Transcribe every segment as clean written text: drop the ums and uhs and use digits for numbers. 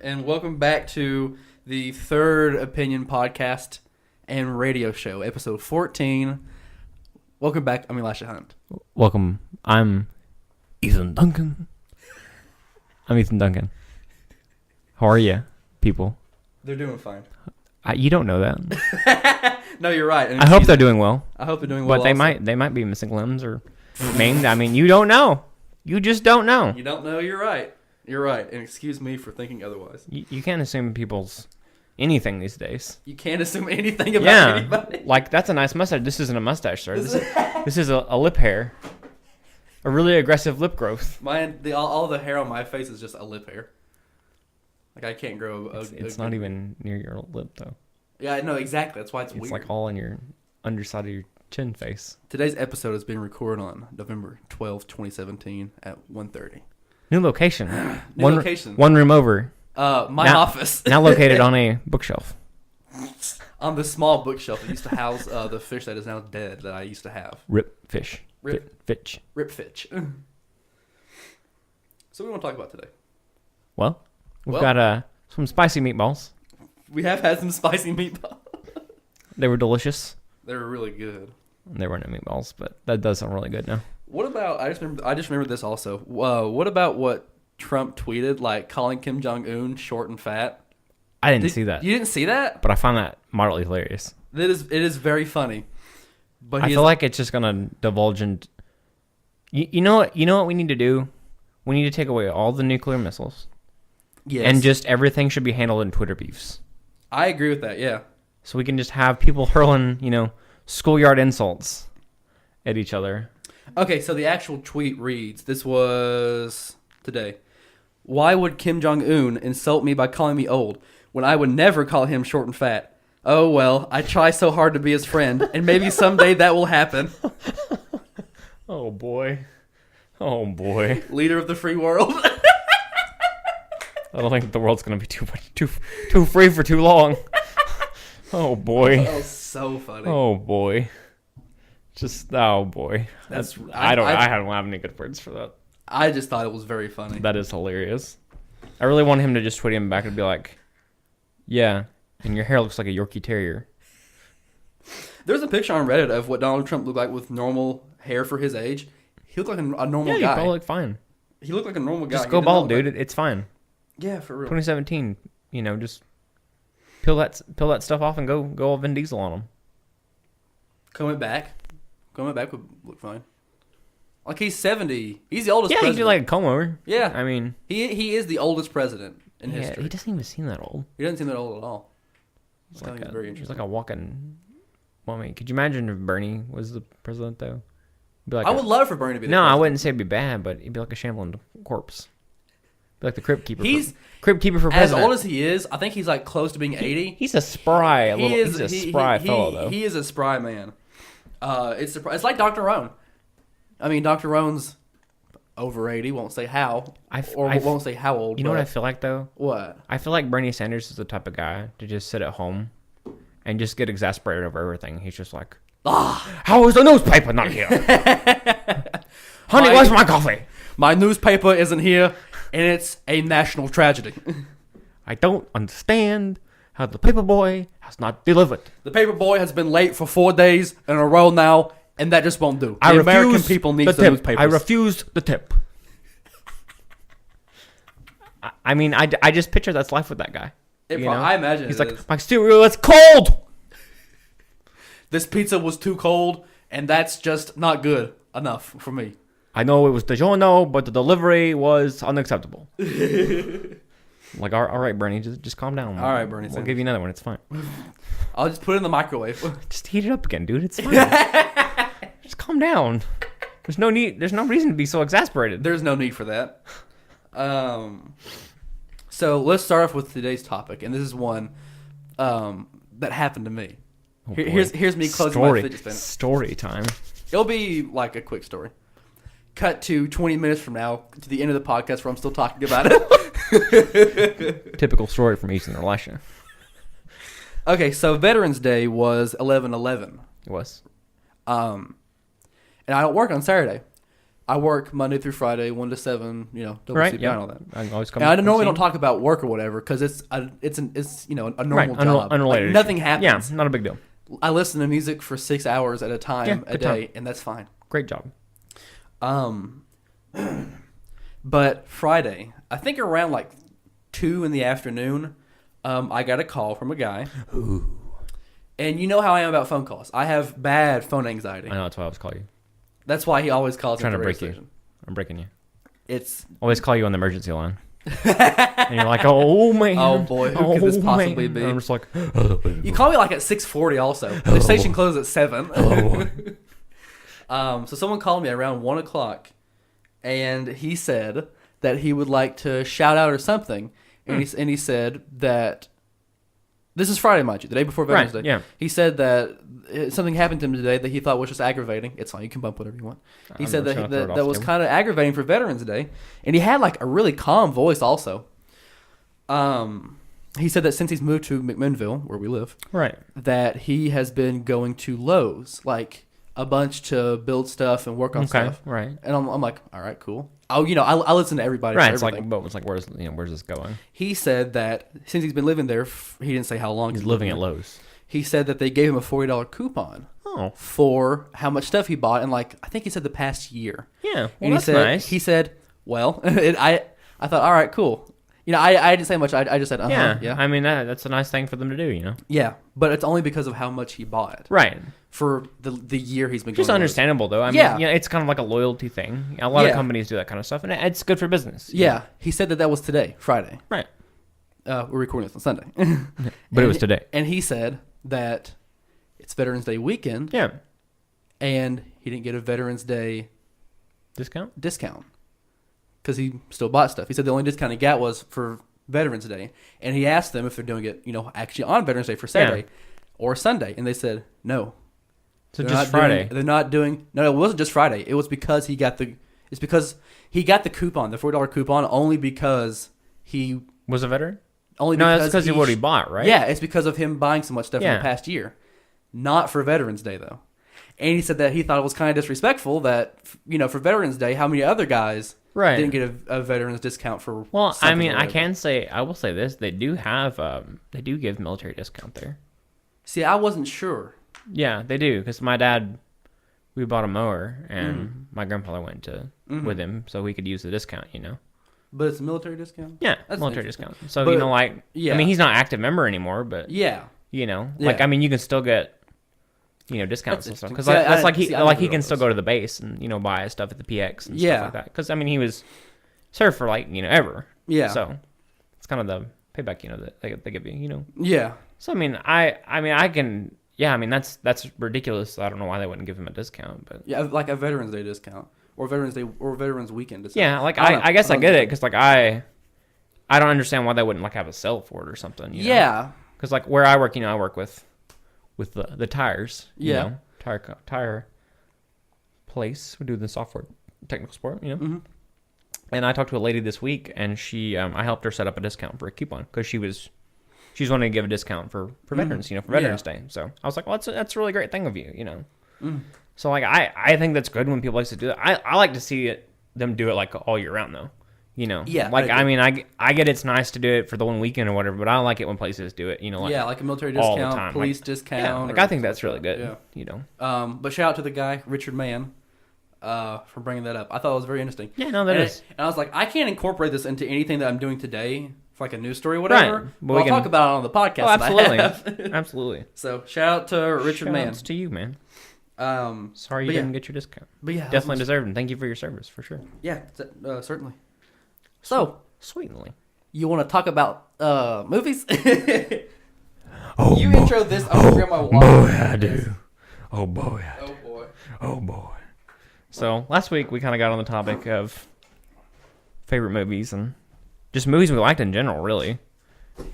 and welcome back to the Third Opinion podcast and radio show, episode 14. Welcome back. I'm Elisha Hunt. Welcome. I'm Ethan Duncan. How are you, people? They're doing fine. You don't know that. No, you're right. I hope they're doing well. I hope they're doing well. But they might be missing limbs or maimed. I mean, you don't know. You just don't know. You don't know. You're right. You're right. And excuse me for thinking otherwise. You can't assume people's anything these days. You can't assume anything about anybody. Like, that's a nice mustache. This isn't a mustache, sir. This is a lip hair. A really aggressive lip growth. All the hair on my face is just a lip hair. Like, I can't grow It's not even near your lip, though. Yeah, I know, exactly. That's why it's weird. It's like all on your underside of your chin face. Today's episode is being recorded on November 12, 2017 at 1:30. New location. Location. One room over. My office. Now located on a bookshelf. On the small bookshelf that used to house the fish that is now dead that I used to have. Rip fish. Fitch. Rip fish. So what do we want to talk about today? Well, we've got some spicy meatballs. We have had some spicy meatballs. They were delicious. They were really good. They weren't meatballs, but that does sound really good now. What about, I just remember this also. What about what Trump tweeted, like calling Kim Jong-un short and fat? I didn't see that. You didn't see that? But I found that moderately hilarious. It is very funny. But I feel like it's just gonna divulge into. You know what we need to do? We need to take away all the nuclear missiles. Yes. And just everything should be handled in Twitter beefs. I agree with that, yeah. So we can just have people hurling, schoolyard insults at each other. Okay, so the actual tweet reads, this was today. Why would Kim Jong-un insult me by calling me old when I would never call him short and fat? Oh, well, I try so hard to be his friend, and maybe someday that will happen. Oh, boy. Oh, boy. Leader of the free world. I don't think the world's going to be too free for too long. Oh, boy. That was so funny. Oh, boy. Oh, boy. I don't have any good words for that. I just thought it was very funny. That is hilarious. I really want him to just tweet him back and be like, yeah, and your hair looks like a Yorkie Terrier. There's a picture on Reddit of what Donald Trump looked like with normal hair for his age. He looked like a normal guy. Yeah, he probably looked fine. He looked like a normal guy. Just go bald, dude. It's fine. Yeah, for real. 2017, just peel that stuff off and go all Vin Diesel on him. Coming back would look fine. Like, he's 70. He's the oldest president. Yeah, he did like a comb over. Yeah. I mean, he is the oldest president in history. He doesn't even seem that old. He doesn't seem that old at all. He's very interesting. He's like a walking. Well, I mean, could you imagine if Bernie was the president though? I would love for Bernie to be the No, president. I wouldn't say it'd be bad, but he'd be like a shambling corpse. Be like the Crypt Keeper. Crypt Keeper for president. As old as he is, I think he's like close to being 80. He's a spry he's a spry fellow though. He is a spry man. It's like Dr. Roan. I mean, Dr. Roan's over 80. Won't say how. Won't say how old. You know what I feel like though? What? I feel like Bernie Sanders is the type of guy to just sit at home and just get exasperated over everything. He's just like, how is the newspaper not here? Honey, where's my coffee? My newspaper isn't here, and it's a national tragedy. I don't understand how the paper boy has not delivered. The paper boy has been late for 4 days in a row now, and that just won't do. The American people need the newspapers. I refused the tip. I mean, I just picture that's life with that guy. I imagine he's like, my cereal is cold. This pizza was too cold, and that's just not good enough for me. I know it was DiGiorno, but the delivery was unacceptable. Like, all right, Bernie, just calm down. All right, Bernie. We'll give you another one. It's fine. I'll just put it in the microwave. Just heat it up again, dude. It's fine. Just calm down. There's no reason to be so exasperated. There's no need for that. So let's start off with today's topic, and this is one that happened to me. Oh, here's me closing my fidget spinner. Story time. It'll be like a quick story. Cut to 20 minutes from now, to the end of the podcast where I'm still talking about it. Typical story from Ethan or Elisha. Okay, so Veterans Day was 11/11. It was. And I don't work on Saturday. I work Monday through Friday, 1 to 7. Double Right. CPI Yeah. and all that. I can always come. And I normally see don't talk about work or whatever because it's a normal right. job. Unrelated. Like, nothing issue. happens. Yeah, not a big deal. I listen to music for 6 hours at a time Yeah, a good day, time. and that's fine. Great job. But Friday, I think around like 2 in the afternoon, I got a call from a guy. Ooh. And you know how I am about phone calls. I have bad phone anxiety. I know that's why I was calling you. That's why he always calls me Trying at to the radio break you. station. I'm breaking you. It's Always call you on the emergency line. And you're like, oh man. Oh, boy, who could this possibly be? And I'm just like, you call me like at 6:40 also. The station closes at 7. So someone called me around 1 o'clock, and he said that he would like to shout out or something, and he said that this is Friday, mind you, the day before Veterans Right, Day. yeah. He said that something happened to him today that he thought was just aggravating. It's fine, you can bump whatever you want. He I'm said just that gonna throw it off that the was table. kind of aggravating for Veterans Day, and he had like a really calm voice also. He said that since he's moved to McMinnville, where we live, right. that he has been going to Lowe's like a bunch to build stuff and work on Okay. stuff. Right. And I'm like, all right, cool. Oh, I listen to everybody. Right. For It's everything. like, but it's like, where's this going? He said that since he's been living there, he didn't say how long He's living at there. Lowe's. He said that they gave him a $40 coupon Oh. for how much stuff he bought in, like, I think he said the past year. Yeah. Well, And that's he said, nice. He said, well, I thought, all right, cool. I didn't say much. I just said, yeah. I mean, that's a nice thing for them to do, you know? Yeah, but it's only because of how much he bought Right. for the year he's been Just going. understandable, though. I mean, Yeah. it's kind of like a loyalty thing. A lot of Yeah. companies do that kind of stuff, and it's good for business. Yeah, he said that was today, Friday. Right. We're recording this on Sunday. But it was today. And he said that it's Veterans Day weekend, Yeah. and he didn't get a Veterans Day Discount? discount because he still bought stuff. He said the only discount he got was for Veterans Day, and he asked them if they're doing it, actually on Veterans Day for Saturday or Sunday, and they said no. So They're just not Friday. they're not doing. No, it wasn't just Friday. It was because he got the. It's because he got the coupon, the $40 coupon, only because he. Was a veteran? Only No, that's because because he already bought, right? Yeah, it's because of him buying so much stuff in Yeah. the past year, not for Veterans Day though. And he said that he thought it was kind of disrespectful that for Veterans Day, how many other guys Right. didn't get a veterans discount for? Well, I something mean, or I whatever. I will say this: they do have, they do give military discount there. See, I wasn't sure. Yeah, they do. Because my dad, we bought a mower, and my grandfather went with him, so we could use the discount. But it's a military discount? Yeah, That's military interesting. discount. So But- yeah. I mean, he's not an active member anymore, but Yeah. like I mean, you can still get. Discounts and That's stuff because interesting. See, that's I- like see, I didn't he know can those. still go to the base and buy stuff at the PX and Yeah. stuff like that. Because I mean, he was served for ever. Yeah. So it's kind of the payback that they give you. Yeah. So I mean, I can. Yeah, I mean that's ridiculous. I don't know why they wouldn't give him a discount, but Yeah, like a Veterans Day discount or Veterans Day or Veterans Weekend discount. yeah, like don't know. I guess I don't get know. it because I don't understand why they wouldn't have a sale for it or something. Yeah. Because where I work, I work with the tires. Yeah. Tire place. We do the software technical support. Mm-hmm. And I talked to a lady this week, and she I helped her set up a discount for a coupon because she's wanting to give a discount for veterans, for Veterans Day. So I was like, well, that's a really great thing of you, So I think that's good when people like to do that. I like to see them do it all year round though. Yeah, I mean, I get it's nice to do it for the one weekend or whatever, but I don't like it when places do it. Like a military all the discount, time. police discount. I think that's really good. Yeah. But shout out to the guy Richard Mann, for bringing that up. I thought it was very interesting. Yeah, no, that and is. And I was like, I can't incorporate this into anything that I'm doing today, for like a news story or whatever. Right. But I'll talk about it on the podcast. Oh, that I have. absolutely, absolutely. So shout out to Richard Mann. Shouts to you, man. Sorry you but yeah. didn't get your discount. But yeah, Definitely deserved, and thank you for your service for sure. Yeah, certainly. So Sweetly. you want to talk about movies? Oh, you intro this. I'm gonna grab my wallet. boy, I do. Oh boy, I do. Oh boy. Oh boy. So last week we kind of got on the topic of favorite movies and just movies we liked in general, really.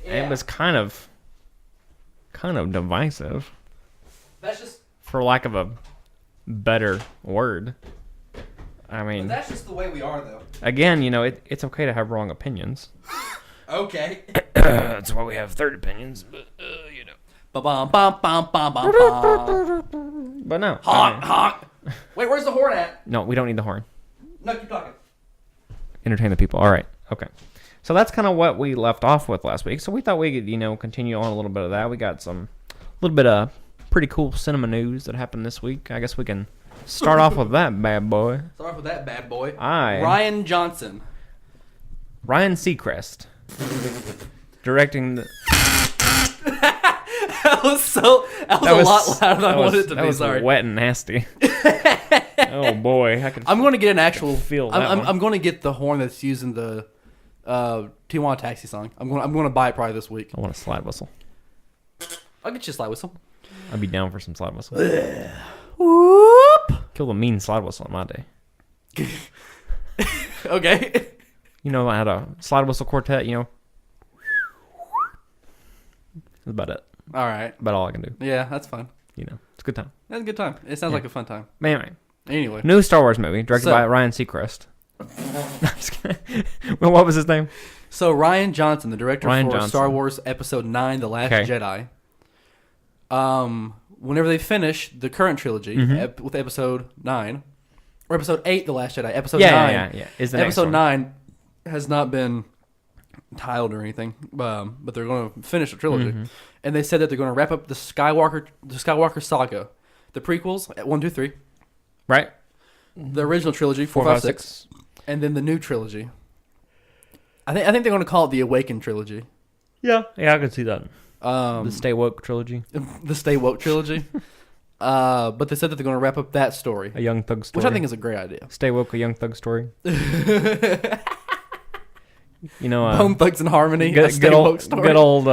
And it was kind of divisive, That's just. for lack of a better word. I mean, That's just the way we are, though. again, it's okay to have wrong opinions. Okay. That's why we have third opinions, but Ba-bum, bum, bum, bum, bum, bum. But no. Honk, honk. Wait, where's the horn at? No, we don't need the horn. No, keep talking. Entertain the people. All right. Okay. So that's kind of what we left off with last week. So we thought we could, continue on a little bit of that. We got a little bit of pretty cool cinema news that happened this week. I guess we can start off with that bad boy. Start off with that bad boy. Ryan Seacrest. Directing the... That was a lot louder than I wanted it to be. That was Sorry. wet and nasty. Oh boy, I'm going to get an actual. Feel that one. I'm going to get the horn that's used in the Tijuana Taxi song. I'm going to buy it probably this week. I want a slide whistle. I'll get you a slide whistle. I'd be down for some slide whistle. Whoop. Kill the mean slide whistle in my day. Okay. I had a slide whistle quartet. That's about it. All right. About all I can do. Yeah, that's fine. It's a good time. That's a good time. It sounds like a fun time. Anyway, Anyway. new Star Wars movie directed by Ryan Seacrest. Well, what was his name? So Ryan Johnson, the director Rian for Johnson. Star Wars Episode 9, The Last Jedi. Whenever they finish the current trilogy with Episode 9, or Episode 8, The Last Jedi, Episode 9. Yeah. Is the next Episode one. 9 has not been titled or anything, but they're going to finish the trilogy. And they said that they're going to wrap up the Skywalker saga, the prequels, 1, 2, 3, Right? the original trilogy, 4, 5, 6, and then the new trilogy. I think they're going to call it the Awakened trilogy. Yeah, I could see that. The The Stay Woke trilogy. the Stay Woke trilogy. But they said that they're going to wrap up that story, A Young Thug story. which I think is a great idea. Stay Woke, A Young Thug story. Bone Thugs and Harmony, a Good, Stay Woke story. good old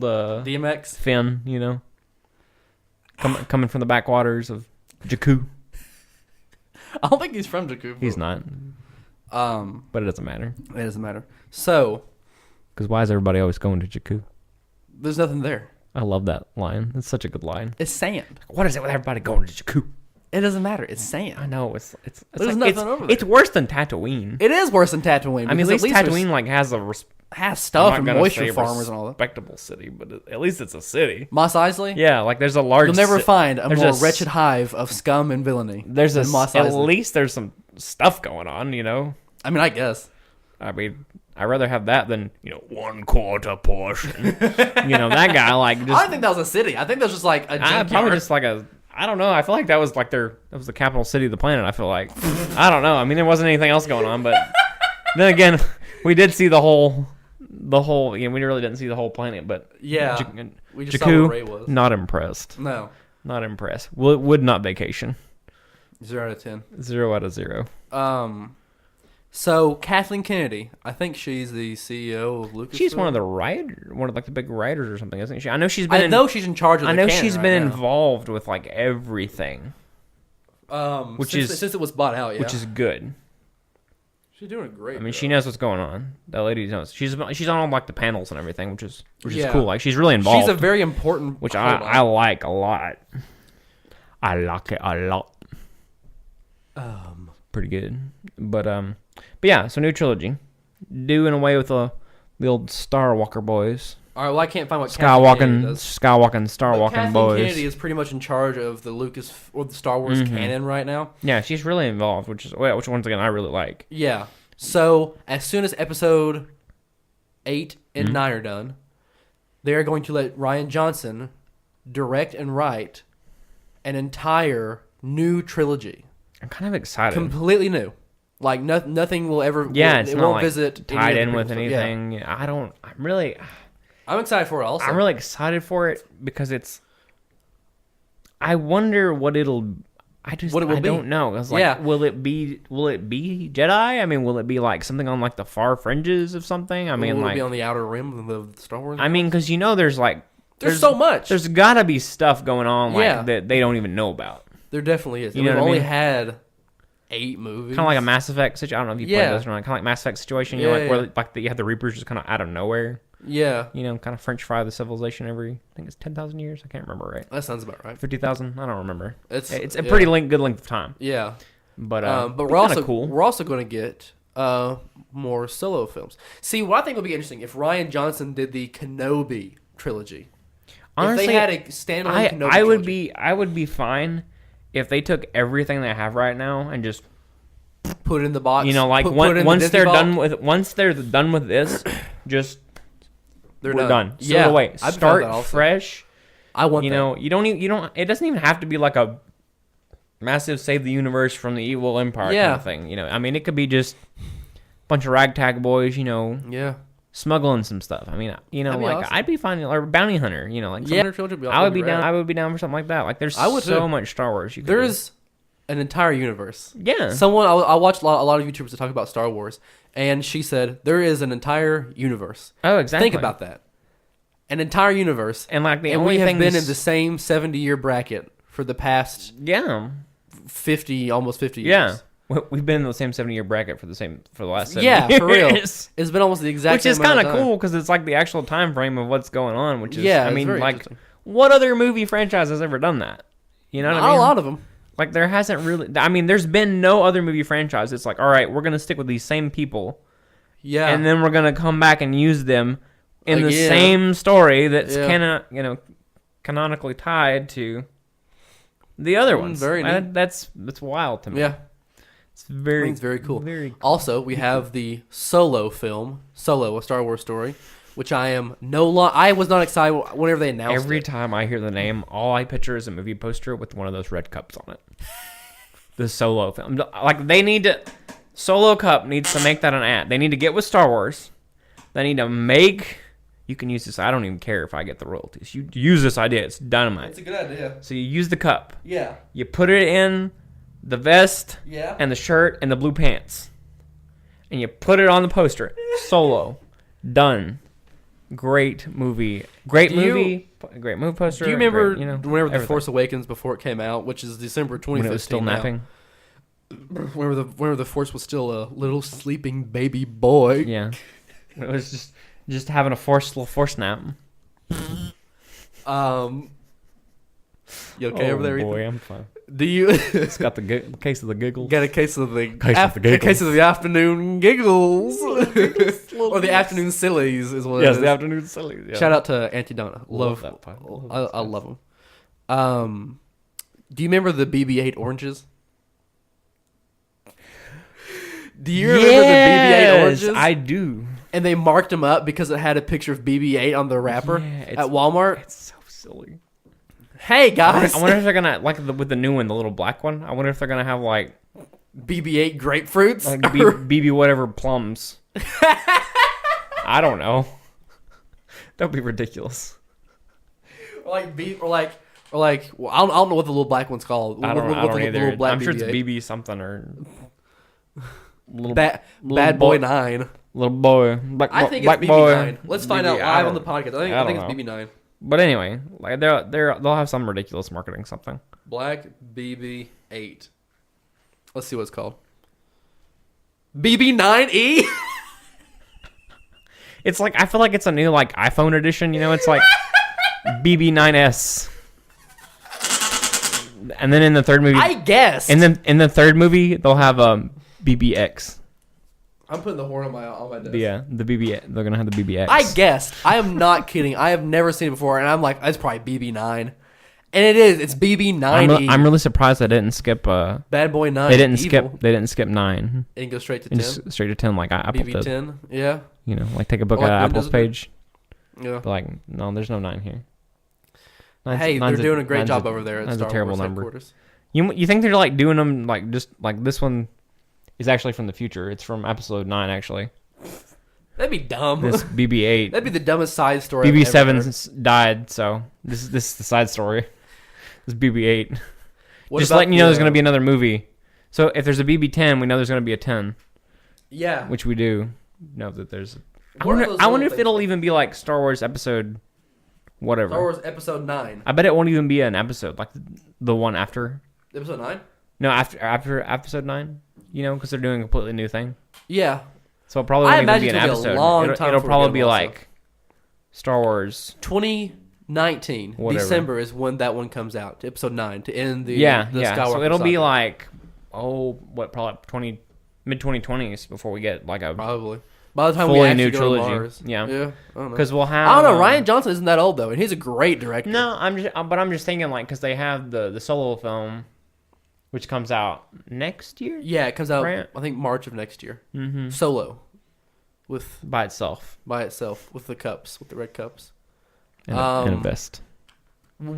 DMX. Finn, coming from the backwaters of Jakku. I don't think he's from Jakku. He's not, but it doesn't matter. It doesn't matter. So Because why is everybody always going to Jakku? there's nothing there. I love that line. It's such a good line. It's sand. What is it with everybody going to Jakku? It doesn't matter. It's I sand. know it's There's like, nothing over there. It's worse than Tatooine. It is worse than Tatooine. I mean, because at least there's- Tatooine has a has stuff I'm and not gonna moisture say farmers and all that. respectable city, but at least it's a city. Mos Eisley. Yeah, like there's a large. You'll never find a there's more a s- wretched hive of scum and villainy. There's than Mos Eisley. at least there's some stuff going on. I mean, I guess. I mean, I'd rather have that than 1/4 portion. That guy like just. I don't think that was a city. I think that was just like a junkyard. Probably just like a. I don't know. I feel like that was like that was the capital city of the planet. I feel like. I don't know. I mean, there wasn't anything else going on, but then again, we did see the whole. We really didn't see the whole planet, but Yeah. We just saw Jakku, what Ray was. not impressed. No. Not impressed. Would not vacation. 0 out of 10. 0 out of 0. So Kathleen Kennedy, I think she's the CEO of Lucasfilm. She's one of the big writers or something, isn't she? I know she's been. I know she's in charge of. I the know canon she's right been now. involved with like everything, since it was bought out. Yeah. which is good. She's doing a great. I mean, job. she knows what's going on. That lady knows. She's on all like the panels and everything, which is Yeah. cool. Like she's really involved. She's a very important. which hold I on. like a lot. I like it a lot. Pretty good, but yeah. So new trilogy, doing away with the old Star Walker boys, All right. Well, I can't find what Kathleen Kennedy does. Skywalking, Star But Walking Kathleen boys. Kennedy is pretty much in charge of the Lucas or the Star Wars canon right now. Yeah, she's really involved, which once again I really like. Yeah. So as soon as Episode 8 and 9 are done, they are going to let Ryan Johnson direct and write an entire new trilogy, I'm kind of excited. completely new. Like nothing will ever. Yeah, will, it's it not won't like visit any tied of the in with prequel stuff. Yeah. anything. I'm excited for it. Also, I'm really excited for it because I wonder what it'll. I What it will be. don't know. It's like, Yeah. will it be Jedi? I mean, will it be like something on like the far fringes of something? I mean, will it like be on the outer rim of the Star Wars. I mean, because there's like there's so much. There's got to be stuff going on like Yeah. that they don't even know about. There definitely is. You know We've what I only mean? had 8 movies. Kind of like a Mass Effect situation. I don't know if you Yeah. played this or not. Kind of like Mass Effect situation. Yeah, Where like you have the Reapers just kind of out of nowhere. Yeah, Kind of French fry the civilization every. I think it's 10,000 years. I can't remember right. that sounds about right. 50,000. I don't remember. It's a yeah. pretty good length of time. Yeah, But but it's we're kinda also cool. we're also going to get more solo films. See, what I think would be interesting if Ryan Johnson did the Kenobi trilogy. Honestly, if they had a standalone Kenobi I would trilogy. be fine if they took everything they have right now and just put it in the box. You know, like put it in the once Disney they're vault. once they're done with this, just They're we're done. So Yeah, away. I'd be fine with that Start also. fresh. I want You that. know, you don't. It doesn't even have to be like a massive save the universe from the evil empire kind Yeah. of thing. You know, I mean, it could be just a bunch of ragtag boys. You know, Yeah. smuggling some stuff. I mean, you know, That'd be like awesome. I'd be fine, or bounty hunter. You know, like Yeah. Trilogy would be I would be rad. down. I would be down for something like that. Like there's I would so too. much Star Wars. You could There's an entire universe. do. Yeah. Someone I watched a lot of YouTubers that talk about Star Wars, and she said there is an entire universe. Oh, exactly. Think about that. An entire universe, And like the and only we have thing been in the same 70-year bracket for the past yeah. 50, almost 50 years. Yeah. We've been in the same 70-year bracket for the last 7 Yeah, years. for real. It's been almost the exact Which same is amount kind of of time. cool because it's like the actual time frame of what's going on, which is, Yeah, I it's mean, very like, interesting. what other movie franchise has ever done that? You know what Not I mean? a lot of them. Like, there hasn't really, I mean, there's been no other movie franchise. It's like, all right, we're going to stick with these same people, Yeah. and then we're going to come back and use them in the Again. same story that's Yeah. canonically tied to the other ones. very neat. That's wild to me. Yeah. It's very, It's very cool. Very cool. Also, we have the Solo film, Solo, a Star Wars story, which I was not excited whenever they announced Every it. time I hear the name, all I picture is a movie poster with one of those red cups on it. The Solo film. Like, they need to... Solo Cup needs to make that an ad. They need to get with Star Wars. They need to make... You can use this. I don't even care if I get the royalties. You use this idea. It's dynamite. a good idea. So you use the cup. Yeah. You put it in the vest Yeah. and the shirt and the blue pants. And you put it on the poster. Solo. Done. Great movie. Great Do you- movie. Great movie poster. Do you remember great, whenever The everything. Force Awakens before it came out, which is December 2015 When it was still now. napping? Whenever the Force was still a little sleeping baby boy. Yeah. It was just having a little force nap. You okay over there, Ethan? boy, I'm fine. Do you It's got the case of the giggles. get a case of the Case case of of the the afternoon giggles, or the afternoon sillies is what it Yes, is. the afternoon silly. Yeah. Shout out to Auntie Donna. Love that part. I love them. Do you remember the BB-8 oranges? Do you remember the BB-8 oranges? I do. And they marked them up because it had a picture of BB-8 on the wrapper Yeah, it's- at Walmart. It's so silly. Hey guys, I wonder if they're gonna with the new one, the little black one. I wonder if they're gonna have like BB-8 grapefruits. BB whatever plums. I don't know. That'd be ridiculous. or like well, I don't know what the little black one's called. I don't What either. the little black I'm sure it's BB-8. BB something or little Bad Boy 9. little boy. I think black it's boy. BB-9. Let's find out BB, I live on don't- the podcast. I I think don't it's BB-9. But anyway, like they'll have some ridiculous marketing something. Black BB-8. Let's see what it's called. BB-9E? It's like I feel like it's a new like iPhone edition. You know, it's like BB9S. And then in the third movie, I guess. and then in the third movie, they'll have BBX. I'm putting the horn on my desk. The BB. They're gonna have the BBX. I guessed. I am not kidding. I have never seen it before, and I'm like, it's probably BB-9. And it is. It's BB-9E. I'm really surprised they didn't skip. Bad Boy 9. They didn't Evil. skip. They didn't skip 9. And go straight to And 10. just straight to 10 like Apple did. BB-10. Yeah. You know, like take a book Or like out of Apple's Windows page. Yeah. But like, no, there's no 9 here. Hey, they're doing a great job over there at That's Star a terrible Wars number. headquarters. You think they're like doing them like just like this one is actually from the future. It's from episode 9 actually. That'd be dumb. This BB-8. That'd be the dumbest side story. I've ever heard. BB-7 died, so this is the side story. This BB-8. What Just about letting you know there's the, going to be another movie. So if there's a BB-10, we know there's going to be a 10, Yeah. which we do know that there's. I What are wonder, those I wonder little if it'll things? even be like Star Wars episode whatever. Star Wars Episode 9. I bet it won't even be an episode like the one after. Episode 9? No, after episode 9. You know, because they're doing a completely new thing. Yeah. So it probably I won't even be imagine an it's gonna be a episode. long It'll, time it'll before we probably get be them also. like Star Wars. 2019. Whatever. December is when that one comes out. Episode 9 to end the Yeah. Skywalker So it'll be saga. like probably mid 2020s before we get like a Probably. By the time we fully actually new go trilogy. to Mars. Yeah. Yeah. I don't know. because we'll have. I don't know. Ryan Johnson isn't that old though, and he's a great director. No, I'm just thinking like because they have the solo film, which comes out next year. Yeah, it comes out, Right. I think, March of next year. Mm-hmm. Solo. By itself. By itself, with the cups, with the red cups. And a vest.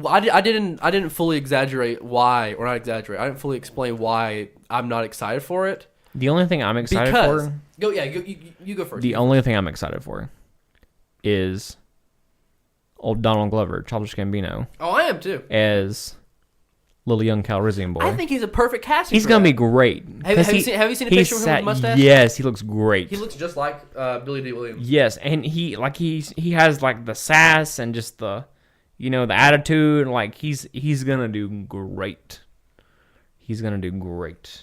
I didn't fully exaggerate why, or not exaggerate. I didn't fully explain why I'm not excited for it. The only thing I'm excited Because for. you go first. The only thing I'm excited for is old Donald Glover, Childish Gambino, Oh, I am too. as little young Calrissian boy. I think he's a perfect casting. He's for gonna that. be great. Have you seen a picture of him with a mustache? Yes, he looks great. He looks just like Billy D. Williams. Yes, and he has like the sass and just the the attitude. Like he's gonna do great. He's gonna do great.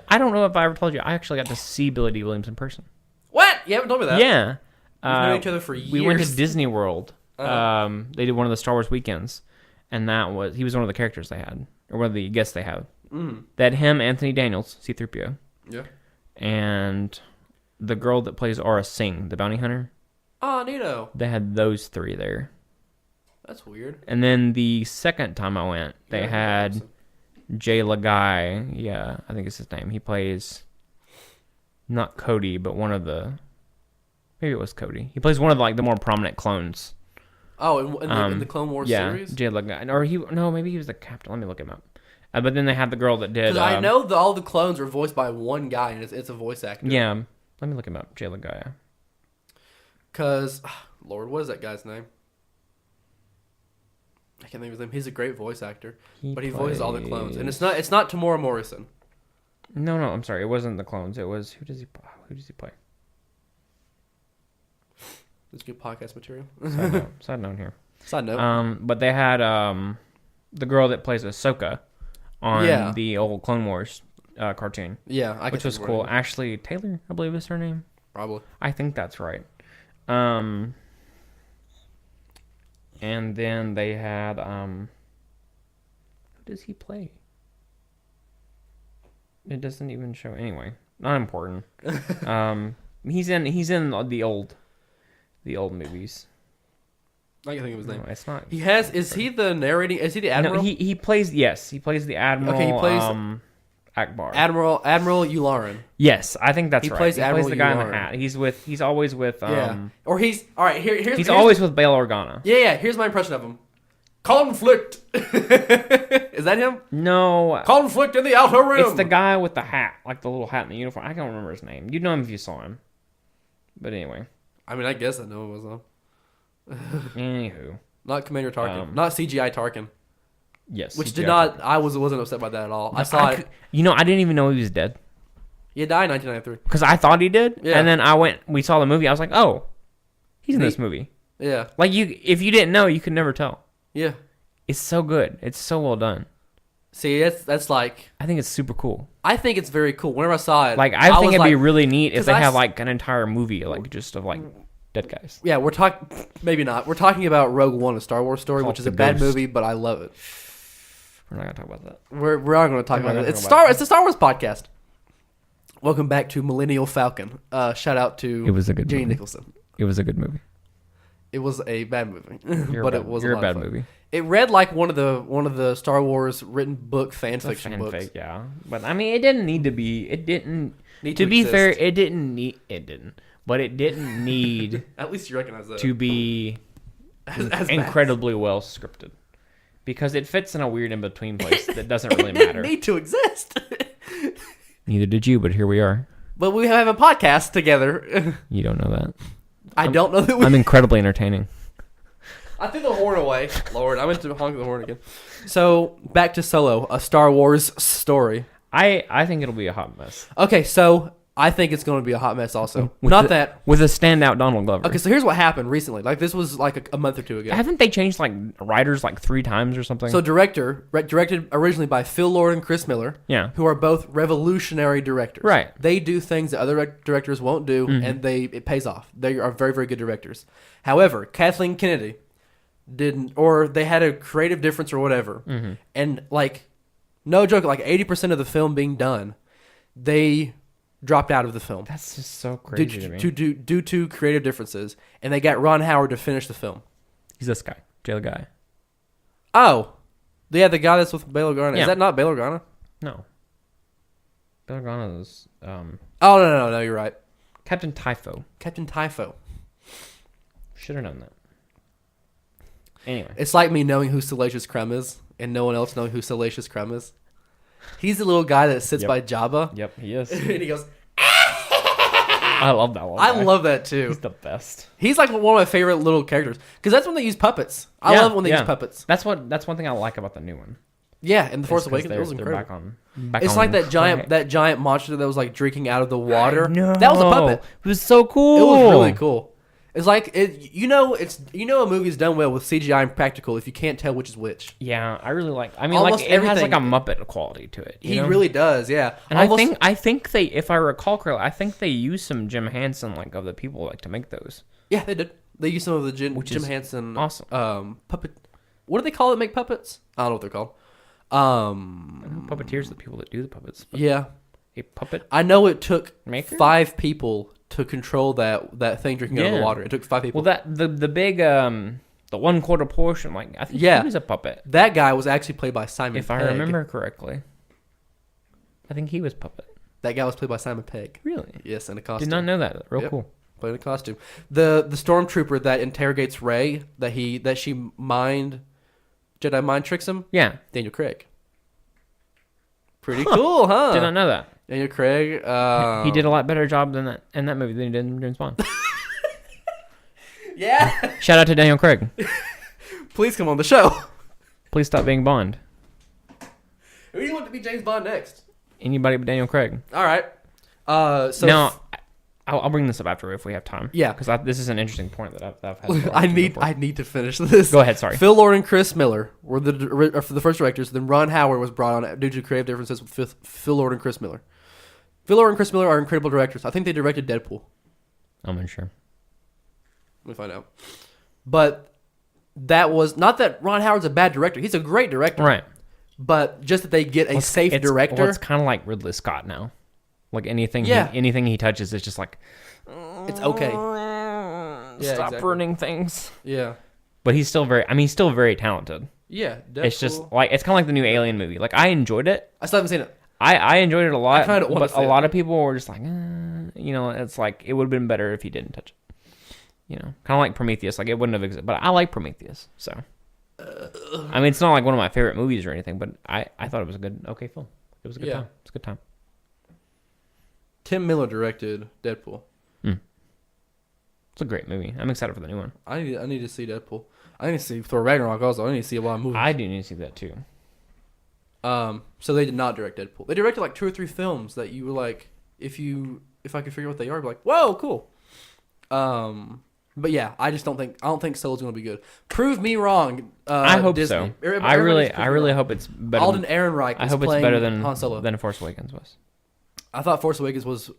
I don't know if I ever told you, I actually got to see Billy D. Williams in person. What? You haven't told me that. Yeah. We've known each other for years. We went to Disney World. Uh-huh. They did one of the Star Wars weekends, and he was one of the characters they had, or one of the guests they had. Mm. They had him, Anthony Daniels, C-3PO, Yeah. and the girl that plays Aura Singh, the bounty hunter. Oh, neato. They had those three there. That's weird. And then the second time I went, they had Jay Lagai. Yeah, I think it's his name. He plays not Cody, but one of the. Maybe it was Cody. He plays one of the more prominent clones. Oh, in the Clone Wars series? Yeah, Jay Lagai. Or maybe he was the captain. Let me look him up. But then they had the girl that did. Because I know all the clones are voiced by one guy, and it's a voice actor. Yeah, let me look him up. Jay Lagai. Because, Lord, what is that guy's name? I can't think of his name. He's a great voice actor, but he voices all the clones, and it's not Tamora Morrison. No, I'm sorry. It wasn't the clones. It was who does he play? It's good podcast material. Side note here. Side note. But they had the girl that plays Ahsoka on the old Clone Wars cartoon. Yeah, which was cool. Ashley Taylor, I believe is her name. Probably. I think that's right. And then they had who does he play? It doesn't even show. Anyway, not important. He's in the old movies. I can think of his name. No, it's not. He has. Is he the narrating? Is he the admiral? No, he plays. Yes, he plays the admiral. Okay, he plays Akbar. Admiral Yularen. Yes, I think that's He right. plays he Admiral plays the guy in Yularen. the hat. He's always with. Yeah. Or he's all right. Here's always with Bail Organa. Yeah. Here's my impression of him. Conflict. Is that him? No. Conflict in the outer rim. It's the guy with the hat, like the little hat in the uniform. I can't remember his name. You'd know him if you saw him. But anyway. I mean, I guess I know it was him. Anywho. Not Commander Tarkin. Not CGI Tarkin. Yes. Which CGI did not. Tarkin. I wasn't upset by that at all. No, I saw it. I didn't even know he was dead. He died in 1993. Because I thought he did. Yeah. And then we saw the movie. I was like, oh, he's in this movie. Yeah. Like, if you didn't know, you could never tell. Yeah. It's so good. It's so well done. See, that's like. I think it's super cool. I think it's very cool. Whenever I saw it, Like, I think it'd be really neat if 'cause they have like an entire movie, like just of like dead guys. Yeah, we're talking. Maybe not. We're talking about Rogue One, a Star Wars story, Call which it is a the bad Ghost. movie, but I love it. We're not gonna talk about that. We're not going to talk We're not about it. gonna It's talk about It's a Star Wars podcast. Welcome back to Millennial Falcon. Shout out to It was a good Jenny movie. Nicholson. It was a good movie. It was a bad movie, You're but a it bad, was you're a a lot of bad fun. movie. It read like one of the Star Wars written book fan It's a fiction books. fanfic, yeah. But I mean, it didn't need to be. It didn't. Need to be exist. fair, it didn't need. It didn't. But it didn't need At least you recognize that. to be as incredibly well scripted, because it fits in a weird in between place that doesn't really It didn't matter. need to exist. Neither did you, but here we are. But we have a podcast together. You don't know that. I don't know that we. I'm incredibly entertaining. I threw the horn away. Lord, I went to honk the horn again. So back to Solo, a Star Wars story. I think it'll be a hot mess. Okay, so I think it's going to be a hot mess. Also, With not the- that. with a standout Donald Glover. Okay, so here's what happened recently. Like this was like a month or two ago. Haven't they changed like writers like 3 times or something? So directed originally by Phil Lord and Chris Miller, yeah. who are both revolutionary directors. Right. They do things that other directors won't do, and it pays off. They are very, very good directors. However, Kathleen Kennedy didn't, or they had a creative difference or whatever. And like, no joke, like 80% of the film being done, they dropped out of the film. That's just so crazy to me. Due to creative differences, and they got Ron Howard to finish the film. He's this guy, Jay Guy. Oh, Yeah, the guy that's with Bail Organa. Yeah. Is that not Bail Organa? No. Bail Organa is Oh, no, you're right. Captain Typho. Captain Typho. Should have known that. Anyway. It's like me knowing who Salacious Crumb is and no one else knowing who Salacious Crumb is. He's the little guy that sits Yep. by Jabba. Yep, he is. And he goes, I love that one. I love that too. He's the best. He's like one of my favorite little characters. Because that's when they use puppets. I Yeah, love when they yeah. use puppets. That's one thing I like about the new one. Yeah, in The Force Is 'cause Awakens, it was they're incredible. back It's on like that track. giant monster that was like drinking out of the water. No, That was a puppet. It was so cool. It was really cool. It's like a movie's done well with CGI and practical if you can't tell which is which. Yeah, I really like. I mean, Almost like it has like a everything. Muppet quality to it. He really does, yeah. And Almost- I think they, if I recall correctly, I think they used some Jim Henson like of the people like to make those. yeah, they did. They used some of the Jim is Henson awesome. puppet. What do they call it? Make puppets? I don't know what they're called. Puppeteers are the people that do the puppets. But Yeah, a puppet I know it took maker. 5 people to control that thing drinking out of the Yeah. water. It took 5 people. Well, the big the 1/4 portion, like I think Yeah. he was a puppet. That guy was actually played by Simon If Pegg. I remember correctly, I think he was puppet. That guy was played by Simon Pegg. Really? Yes, in a costume. Did not know that. Real Yep. cool. Played in a costume. The stormtrooper that interrogates Rey, that she Jedi mind tricks him. Yeah. Daniel Craig. Pretty cool, huh? Did not know that. Daniel Craig. He did a lot better job than that in that movie than he did in James Bond. Yeah. Shout out to Daniel Craig. Please come on the show. Please stop being Bond. Who do you want to be James Bond next? Anybody but Daniel Craig. All right. So Now, I'll bring this up after if we have time. Yeah. Because this is an interesting point that I've had. I need to finish this. Go ahead. Sorry. Phil Lord and Chris Miller were the first directors. Then Ron Howard was brought on due to creative differences with Phil Lord and Chris Miller. Phil Lord and Chris Miller are incredible directors. I think they directed Deadpool. I'm unsure. Let me find out. But that was not that Ron Howard's a bad director. He's a great director. Right. But just that they get a safe director. Well, it's kind of like Ridley Scott now. Like anything, Yeah. anything he touches is just like It's okay. stop exactly. ruining things. Yeah. But he's still very talented. Yeah. Deadpool. It's just like it's kind of like the new Alien movie. Like I enjoyed it. I still haven't seen it. I enjoyed it a lot. kinda wanna But see a it. lot of people were just like, it's like it would have been better if he didn't touch it. Kind of like Prometheus. Like it wouldn't have existed. But I like Prometheus. So, I mean, it's not like one of my favorite movies or anything. But I thought it was a okay film. It was a good time. It's a good time. Tim Miller directed Deadpool. It's a great movie. I'm excited for the new one. I need to see Deadpool. I need to see Thor Ragnarok also. I need to see a lot of movies. I do need to see that too. So they did not direct Deadpool. They directed like 2 or 3 films that you were like, if I could figure out what they are, I'd be like, whoa, cool. But yeah, I don't think Solo's gonna be good. Prove me wrong. I hope Disney. so. Everybody I needs really to prove me wrong. hope it's better. Alden Ehrenreich. I is hope it's playing better than Han Solo. than Force Awakens was. I thought Force Awakens was.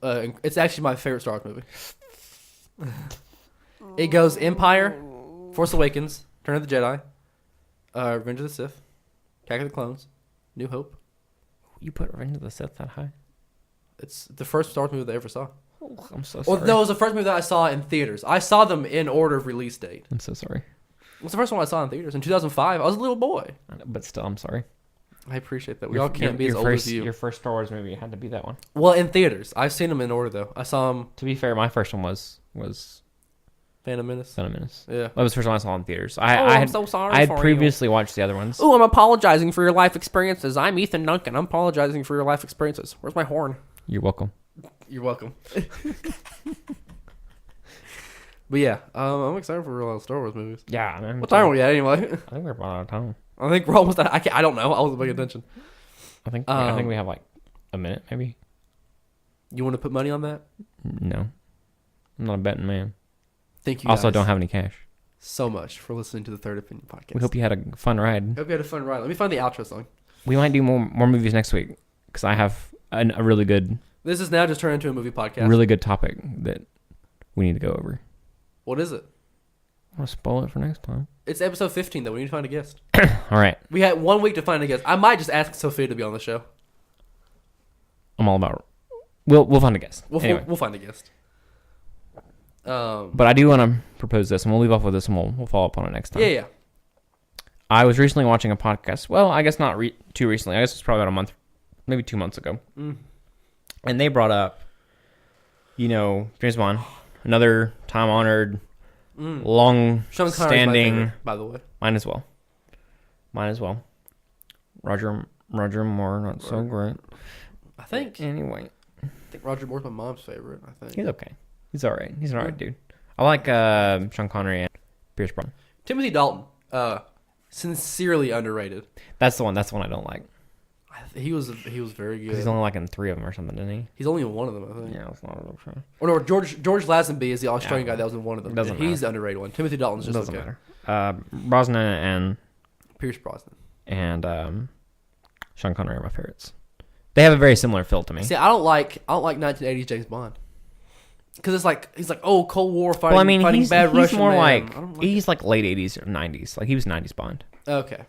It's actually my favorite Star Wars movie. It goes Empire, Force Awakens, Return of the Jedi, Revenge of the Sith, Attack of the Clones, New Hope. You put Revenge of the Sith that high? It's the first Star Wars movie that I ever saw. Oh, I'm so sorry. Well, no, it was the first movie that I saw in theaters. I saw them in order of release date. I'm so sorry. It was the first one I saw in theaters in 2005. I was a little boy. But still, I'm sorry. I appreciate that. We all can't be as your old first, as you. Your first Star Wars movie had to be that one. Well, in theaters. I've seen them in order, though. I saw them To be fair, my first one was Phantom Menace. Phantom Menace. Yeah. That was the first one I saw in theaters. I'm so sorry I had for previously watched the other ones. Oh, I'm apologizing for your life experiences. I'm Ethan Duncan. I'm apologizing for your life experiences. Where's my horn? You're welcome. You're welcome. But yeah, I'm excited for a lot of Star Wars movies. Yeah, man. What time are we at anyway? I think we're about out of time. I think we're almost at, I don't know. I wasn't paying attention. I think we have like a minute, maybe. You want to put money on that? No, I'm not a betting man. Thank you Also, guys don't have any cash. so much for listening to the Third Opinion podcast. We hope you had a fun ride. Hope you had a fun ride. Let me find the outro song. We might do more movies next week because I have a really good This is now just turned into a movie podcast. really good topic that we need to go over. What is it? I want to spoil it for next time. It's episode 15, though. We need to find a guest. All right, We had 1 week to find a guest. I might just ask Sophia to be on the show. I'm all about. We'll find a guest. Anyway, We'll find a guest. but I do want to propose this, and we'll leave off with this, and we'll follow up on it next time. Yeah. I was recently watching a podcast. Well, I guess not too recently. I guess it's probably about a month, maybe 2 months ago. And they brought up, James Bond, another time-honored, Sean Connery's my long-standing. favorite, by the way. Mine as well. Roger Moore, not so great. I think Anyway, Roger Moore's my mom's favorite. I think he's okay. He's all right. He's an all right dude. I like Sean Connery and Pierce Brosnan. Timothy Dalton, sincerely underrated. That's the one I don't like. He was very good. He's only like in 3 of them or something, didn't he? He's only in one of them, I think. Yeah, it's not okay. Or no, George Lazenby is the Australian guy that was in one of them. Doesn't He's matter. the underrated one. Timothy Dalton's just Doesn't okay. matter. Brosnan and Pierce Brosnan. Sean Connery are my favorites. They have a very similar feel to me. See, I don't like 1980s James Bond because it's like he's like Cold War fighting. Well, I mean, fighting he's bad Russian more man. like I don't like he's like late 80s or 90s. Like he was 90s Bond. okay.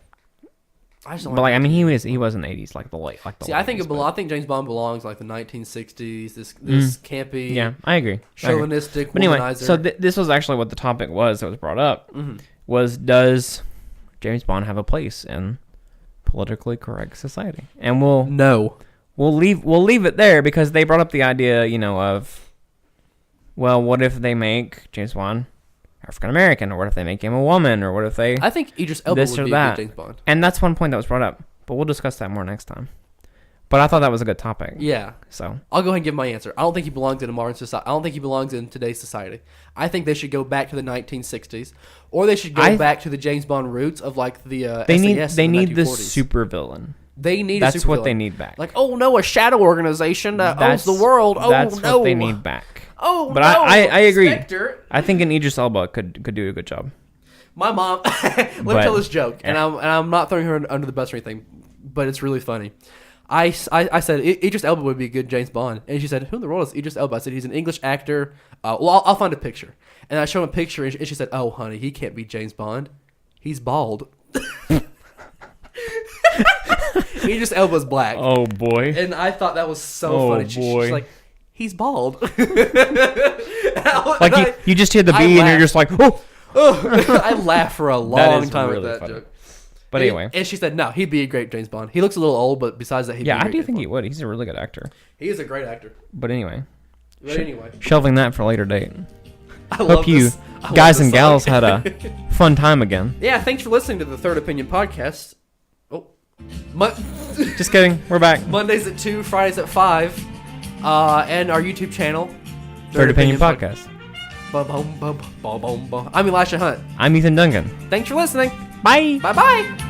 I just don't But like I mean, he was in the 80s, like the late. See, late I think 80s, I think James Bond belongs like the 1960s. This campy, yeah, I agree. chauvinistic. But anyway, womanizer. so this was actually what the topic was that was brought up. Was does James Bond have a place in politically correct society? And no. we'll leave it there because they brought up the idea, of, well, what if they make James Bond African American, or what if they make him a woman, or what if they I think Idris Elba this would or be that. a good James Bond. And that's one point that was brought up, but we'll discuss that more next time. But I thought that was a good topic. Yeah. So I'll go ahead and give my answer. I don't think he belongs in a modern society. I don't think he belongs in today's society. I think they should go back to the 1960s, or they should go back to the James Bond roots of like the they SAS need in the the 1940s. super villain. They need That's a super what they villain. need back. Like, oh no, a shadow organization that owns the world. Oh that's no, what they need back. Oh But no, I agree. Spectre. I think an Idris Elba could do a good job. My mom. Let me tell this joke, and I'm not throwing her under the bus or anything, but it's really funny. I said Idris Elba would be a good James Bond, and she said, "Who in the world is Idris Elba?" I said, "He's an English actor." Well, I'll find a picture, and I showed him a picture, and she said, "Oh, honey, he can't be James Bond. He's bald." Idris Elba's black. Oh boy. And I thought that was so funny. boy. She's like, he's bald. Like you just hear the I B and you're laughed. just like, oh. I laughed for a long time really with that funny. joke. But anyway, And she said, no, he'd be a great James Bond. He looks a little old, but besides that, he'd be a yeah, great I do James think Bond. he would. He's a really good actor. He is a great actor. But anyway, But anyway, shelving that for a later date. I Hope love you this. I love guys this and song. gals had a fun time again. Yeah, thanks for listening to the Third Opinion podcast. Oh, Just kidding. We're back. Mondays at 2, Fridays at 5, and our YouTube channel, Third Opinion Podcast. I'm Elisha Hunt. I'm Ethan Duncan. Thanks for listening. Bye. Bye-bye.